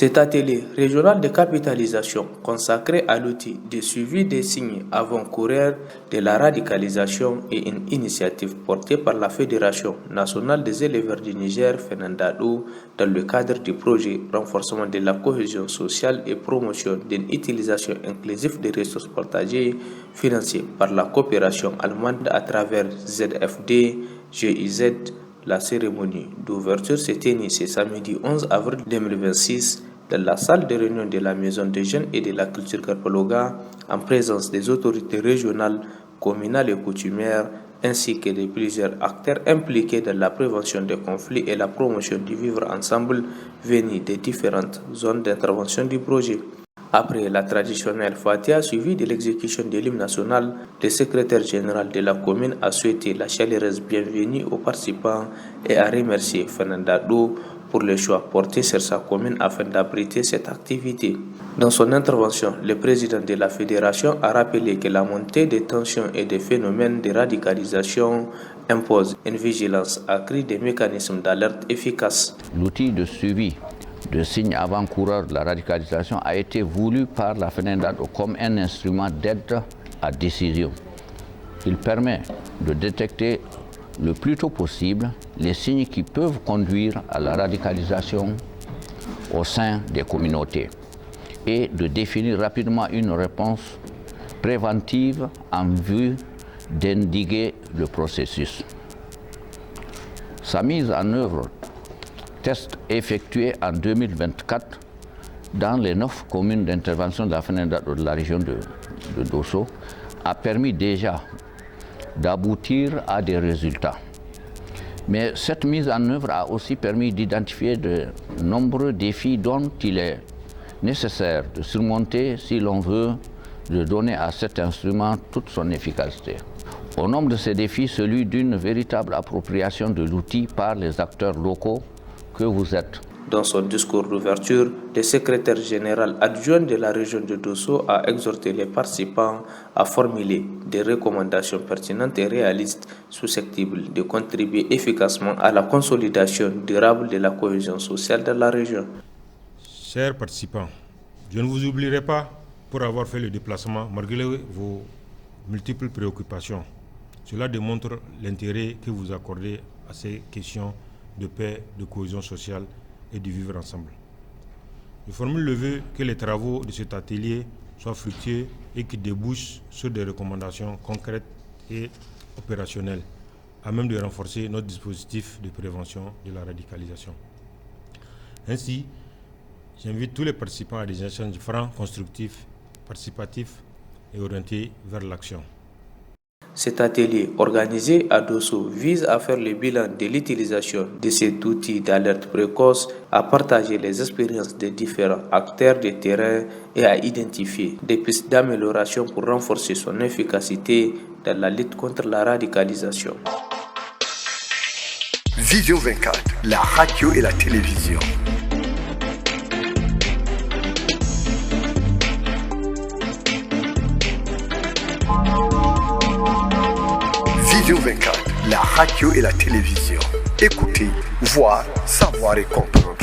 Cet atelier régional de capitalisation consacré à l'outil de suivi des signes avant-coureurs de la radicalisation est une initiative portée par la Fédération nationale des éleveurs du Niger, FENANDADO, dans le cadre du projet renforcement de la cohésion sociale et promotion d'une utilisation inclusive des ressources partagées, financé par la coopération allemande à travers ZFD, GIZ. La cérémonie d'ouverture s'est tenue ce samedi 11 avril 2026 dans la salle de réunion de la Maison des Jeunes et de la Culture Karpaloga en présence des autorités régionales, communales et coutumières ainsi que de plusieurs acteurs impliqués dans la prévention des conflits et la promotion du vivre ensemble venus des différentes zones d'intervention du projet. Après la traditionnelle Fatiha suivie de l'exécution de l'hymne national, le secrétaire général de la commune a souhaité la chaleureuse bienvenue aux participants et a remercié FENANDADO pour le choix porté sur sa commune afin d'abriter cette activité. Dans son intervention, le président de la fédération a rappelé que la montée des tensions et des phénomènes de radicalisation impose une vigilance accrue des mécanismes d'alerte efficaces. L'outil de suivi de signes avant-coureurs de la radicalisation a été voulu par la FENANDADO comme un instrument d'aide à décision. Il permet de détecter le plus tôt possible les signes qui peuvent conduire à la radicalisation au sein des communautés et de définir rapidement une réponse préventive en vue d'endiguer le processus. Sa mise en œuvre, test effectué en 2024 dans les 9 communes d'intervention de la FENANDADO de la région de Dosso, a permis déjà d'aboutir à des résultats. Mais cette mise en œuvre a aussi permis d'identifier de nombreux défis dont il est nécessaire de surmonter si l'on veut de donner à cet instrument toute son efficacité. Au nombre de ces défis, celui d'une véritable appropriation de l'outil par les acteurs locaux que vous êtes. Dans son discours d'ouverture, le secrétaire général adjoint de la région de Dosso a exhorté les participants à formuler des recommandations pertinentes et réalistes susceptibles de contribuer efficacement à la consolidation durable de la cohésion sociale dans la région. Chers participants, je ne vous oublierai pas pour avoir fait le déplacement malgré vos multiples préoccupations. Cela démontre l'intérêt que vous accordez à ces questions de paix, de cohésion sociale et de vivre ensemble. Je formule le vœu que les travaux de cet atelier soient fructueux et qui débouchent sur des recommandations concrètes et opérationnelles à même de renforcer notre dispositif de prévention de la radicalisation. Ainsi, j'invite tous les participants à des échanges francs, constructifs, participatifs et orientés vers l'action. Cet atelier organisé à Dosso vise à faire le bilan de l'utilisation de cet outil d'alerte précoce, à partager les expériences des différents acteurs de terrain et à identifier des pistes d'amélioration pour renforcer son efficacité dans la lutte contre la radicalisation. Vision 24, la radio et la télévision. Vision 24, la radio et la télévision. Écoutez, voir, savoir et comprendre.